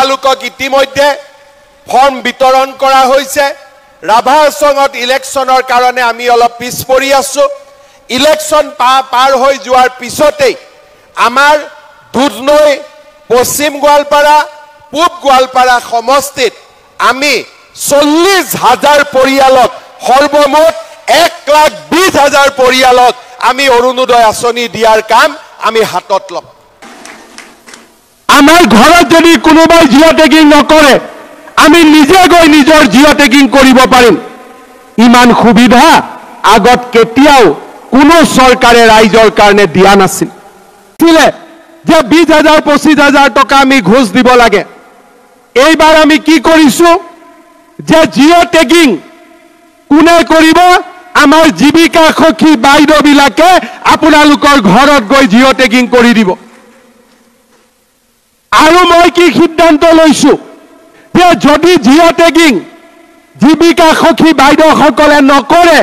আপোনালোকক ইতিমধ্যে ফৰ্ম বিতৰণ কৰা হৈছে ৰাভা হাছঙত ইলেকশ্যনৰ কাৰণে আমি অলপ পিছ পৰি আছো ইলেকশ্যন পাৰ হৈ যোৱাৰ পিছতেই আমাৰ দুধনৈ পশ্চিম গোৱালপাৰা পূব গোৱালপাৰা সমষ্টিত আমি 40,000 পৰিয়ালক সৰ্বমুঠ 1,20,000 পৰিয়ালক আমি অৰুণোদয় আঁচনি দিয়াৰ কাম আমি হাতত ল'ম আমাৰ ঘৰত যদি কোনোবাই জিঅ' টেগিং নকৰে আমি নিজে গৈ নিজৰ জিঅ' টেগিং কৰিব পাৰিম ইমান সুবিধা আগত কেতিয়াও কোনো চৰকাৰে ৰাইজৰ কাৰণে দিয়া নাছিল যে 20,000 25,000 টকা আমি ঘোষ দিব লাগে এইবাৰ আমি কি কৰিছো যে জিঅ' টেগিং কোনে কৰিব আমাৰ জীৱিকা সখী বাইদেউবিলাকে আপোনালোকৰ ঘৰত গৈ জিঅ' টেগিং কৰি দিব আৰু মই কি সিদ্ধান্ত লৈছো যে যদি জিঅ' টেগিং জীৱিকা সখী বাইদেউসকলে নকৰে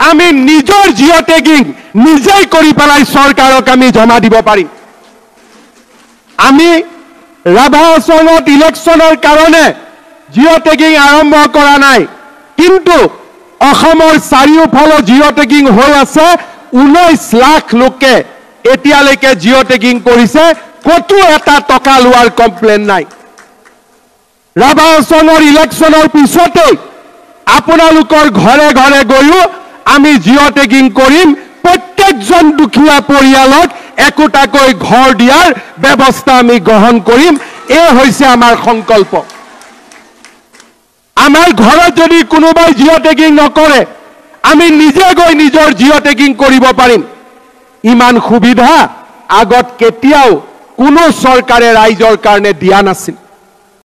আমি নিজৰ জিঅ' টেগিং নিজেই কৰি পেলাই চৰকাৰক আমি জমা দিব পাৰিম আমি ৰাভা হাছঙত ইলেকশ্যনৰ কাৰণে জিঅ' টেগিং আৰম্ভ কৰা নাই কিন্তু অসমৰ চাৰিওফালে জিঅ' টেগিং হৈ আছে 19 লাখ লোকে এতিয়ালৈকে জিঅ' টেগিং কৰিছে কতো এটা টকা লোৱাৰ কমপ্লেইন নাই ৰাভা হাছঙৰ ইলেকশ্যনৰ পিছতে আপোনালোকৰ ঘৰে ঘৰে গৈও আমি জিঅ' টেগিং কৰিম প্ৰত্যেকজন দুখীয়া পৰিয়ালক একোটাকৈ ঘৰ দিয়াৰ ব্যৱস্থা আমি গ্ৰহণ কৰিম এই হৈছে আমাৰ সংকল্প আমাৰ ঘৰত যদি কোনোবাই জিঅ' টেগিং নকৰে আমি নিজে গৈ নিজৰ জিঅ' টেগিং কৰিব পাৰিম ইমান সুবিধা আগত কেতিয়াও কোনো চৰকাৰে ৰাইজৰ কাৰণে দিয়া নাছিল